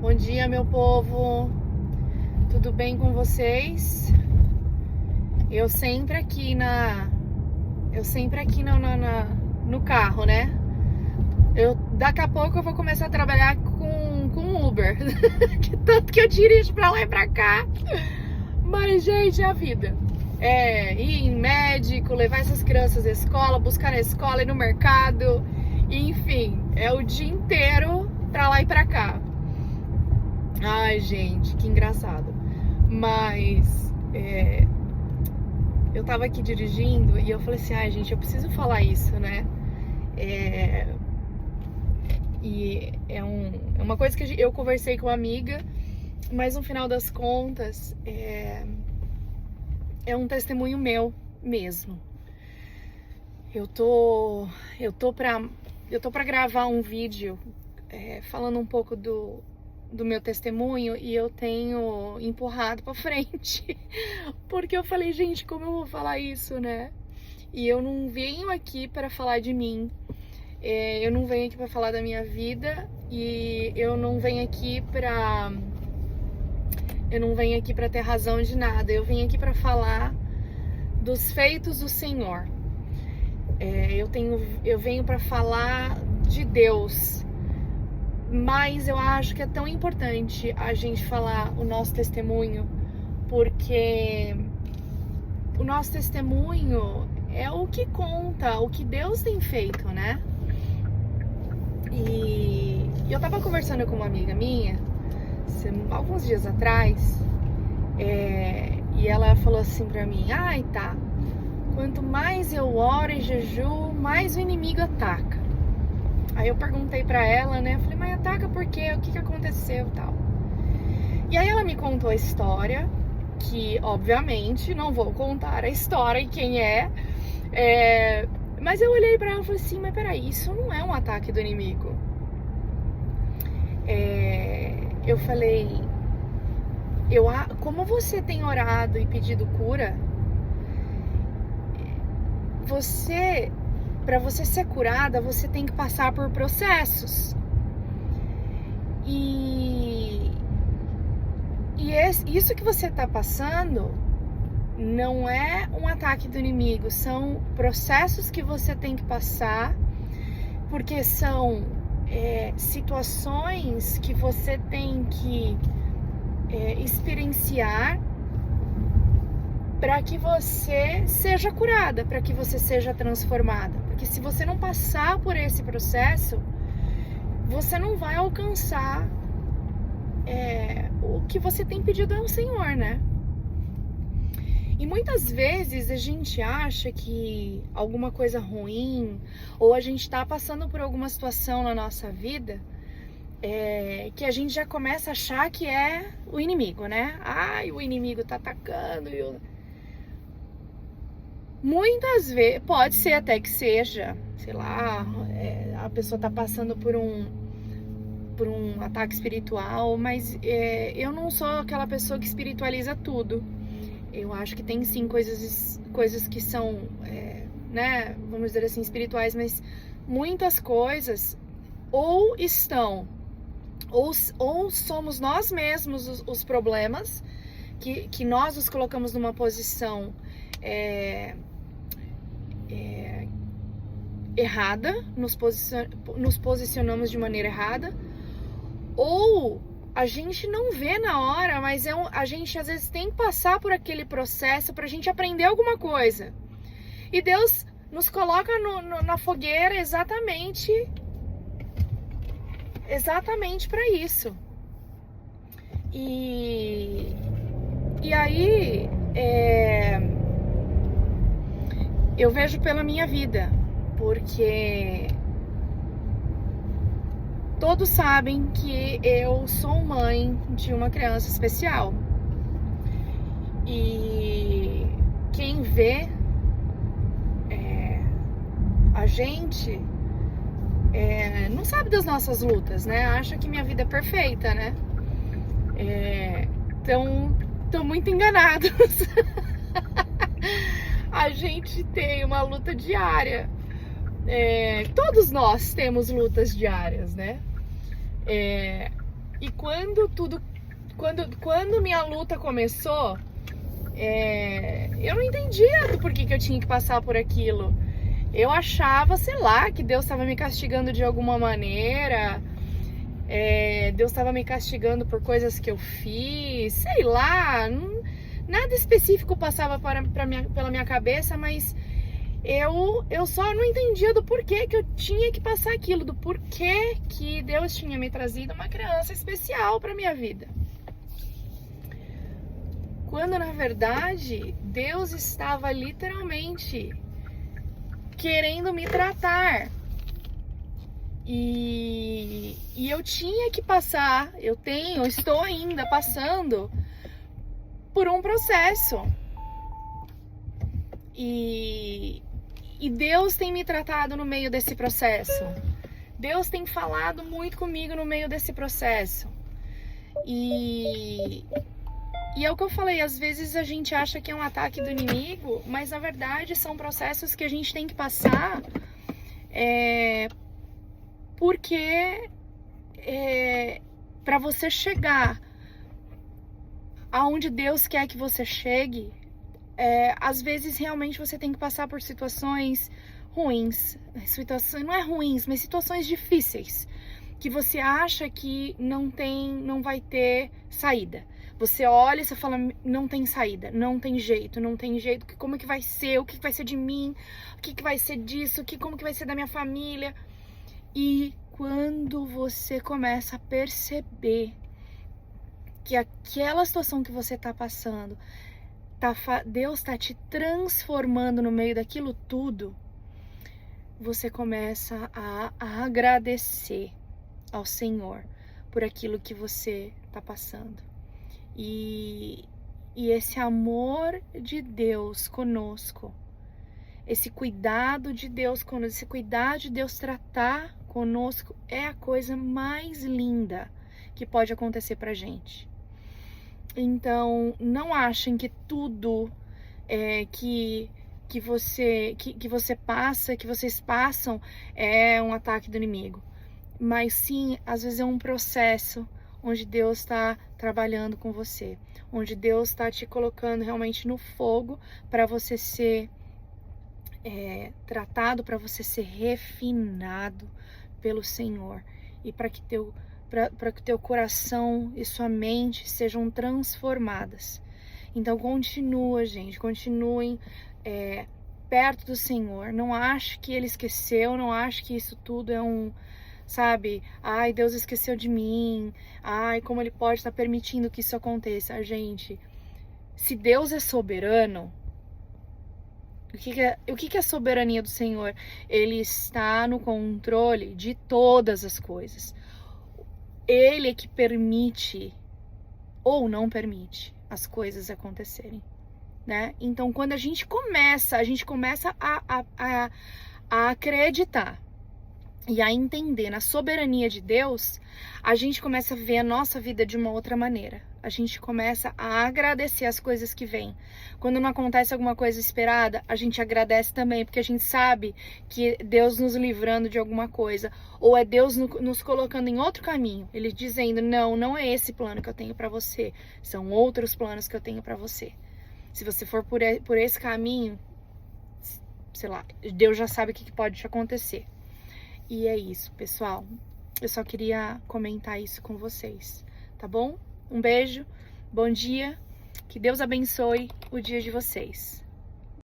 Bom dia, meu povo. Tudo bem com vocês? Eu sempre aqui no carro, né? Daqui a pouco eu vou começar a trabalhar com Uber. Que tanto que eu dirijo pra lá e pra cá. Mas, gente, é a vida. Ir em médico, levar essas crianças à escola, buscar na escola, ir no mercado. Enfim, é o dia inteiro pra lá e pra cá. Ai, gente, que engraçado. Mas eu tava aqui dirigindo e eu falei assim, ai, gente, eu preciso falar isso, né? E é uma coisa que eu conversei com uma amiga, mas no final das contas é um testemunho meu mesmo. Eu tô pra gravar um vídeo falando um pouco do meu testemunho e eu tenho empurrado pra frente. Porque eu falei, gente, como eu vou falar isso, né? E eu não venho aqui para falar de mim. Eu não venho aqui para falar da minha vida e eu não venho aqui para ter razão de nada. Eu venho aqui para falar dos feitos do Senhor. Eu venho para falar de Deus. Mas eu acho que é tão importante a gente falar o nosso testemunho, porque o nosso testemunho é o que conta, o que Deus tem feito, né? E eu tava conversando com uma amiga minha, alguns dias atrás, e ela falou assim pra mim, ai, tá, quanto mais eu oro e jejuo, mais o inimigo ataca. Aí eu perguntei pra ela, né, falei, mas ataca por quê? O que aconteceu e tal? E aí ela me contou a história, que obviamente não vou contar a história e quem mas eu olhei pra ela e falei assim, mas peraí, isso não é um ataque do inimigo. Eu falei, como você tem orado e pedido cura, para você ser curada, você tem que passar por processos. E isso que você está passando não é um ataque do inimigo, são processos que você tem que passar, porque são situações que você tem que experienciar para que você seja curada, para que você seja transformada. Porque se você não passar por esse processo, você não vai alcançar o que você tem pedido ao Senhor, né? E muitas vezes a gente acha que alguma coisa ruim, ou a gente está passando por alguma situação na nossa vida, que a gente já começa a achar que é o inimigo, né? Ai, o inimigo tá atacando. Muitas vezes, pode ser até que seja, sei lá, a pessoa tá passando por um ataque espiritual, mas eu não sou aquela pessoa que espiritualiza tudo. Eu acho que tem sim coisas que são, né, vamos dizer assim, espirituais, mas muitas coisas ou somos nós mesmos os problemas, que nós nos colocamos numa posição errada, nos posicionamos de maneira errada, ou a gente não vê na hora, mas a gente às vezes tem que passar por aquele processo pra gente aprender alguma coisa. E Deus nos coloca na fogueira exatamente para isso. E aí eu vejo pela minha vida, porque todos sabem que eu sou mãe de uma criança especial. E quem vê a gente não sabe das nossas lutas, né? Acha que minha vida é perfeita, né? Estão muito enganados. A gente tem uma luta diária. Todos nós temos lutas diárias, né? E quando minha luta começou, eu não entendia do porquê que eu tinha que passar por aquilo. Eu achava, sei lá, que Deus estava me castigando de alguma maneira. Deus estava me castigando por coisas que eu fiz, sei lá, nada específico passava pela minha cabeça, mas eu só não entendia do porquê que eu tinha que passar aquilo, do porquê que Deus tinha me trazido uma criança especial para minha vida. Quando na verdade Deus estava literalmente querendo me tratar. E eu tinha que passar, estou ainda passando por um processo. E Deus tem me tratado no meio desse processo. Deus tem falado muito comigo no meio desse processo. E é o que eu falei, às vezes a gente acha que é um ataque do inimigo, mas na verdade são processos que a gente tem que passar porque para você chegar aonde Deus quer que você chegue, às vezes realmente você tem que passar por situações ruins, não é ruins, mas situações difíceis, que você acha que não vai ter saída. Você olha e você fala, não tem saída, não tem jeito, como é que vai ser, o que vai ser de mim, o que vai ser disso, como que vai ser da minha família. E quando você começa a perceber que aquela situação que você está passando, Deus está te transformando no meio daquilo tudo, você começa a agradecer ao Senhor por aquilo que você está passando. E esse amor de Deus conosco, esse cuidado de Deus conosco, esse cuidado de Deus tratar conosco é a coisa mais linda que pode acontecer pra gente. Então, não achem que tudo que vocês passam é um ataque do inimigo. Mas sim, às vezes é um processo onde Deus está trabalhando com você, onde Deus está te colocando realmente no fogo para você ser tratado, para você ser refinado pelo Senhor e para que teu coração e sua mente sejam transformadas. Então continua, gente, continuem perto do Senhor. Não ache que Ele esqueceu, não ache que isso tudo é sabe, ai, Deus esqueceu de mim, ai, como Ele pode estar permitindo que isso aconteça. Gente, se Deus é soberano, o que é a soberania do Senhor? Ele está no controle de todas as coisas. Ele é que permite ou não permite as coisas acontecerem, né? Então, quando a gente começa a acreditar e a entender na soberania de Deus, a gente começa a ver a nossa vida de uma outra maneira. A gente começa a agradecer as coisas que vêm. Quando não acontece alguma coisa esperada, a gente agradece também, porque a gente sabe que é Deus nos livrando de alguma coisa, ou é Deus nos colocando em outro caminho. Ele dizendo, não é esse plano que eu tenho para você, são outros planos que eu tenho para você. Se você for por esse caminho, sei lá, Deus já sabe o que pode te acontecer. E é isso, pessoal. Eu só queria comentar isso com vocês, tá bom? Um beijo, bom dia, que Deus abençoe o dia de vocês.